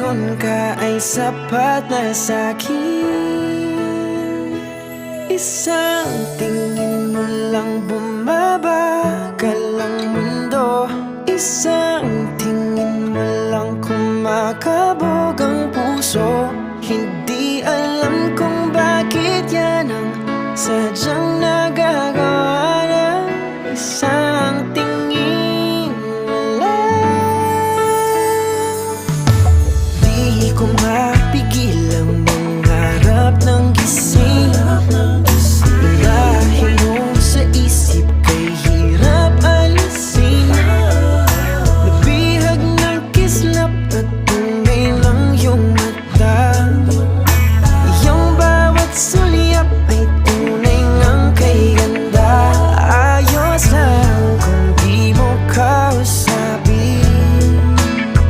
meron ka ay sapat na sa'kin. Isang tingin mo lang bumabagal ang mundo. Isang tingin mo lang kumakabog ang puso. Hindi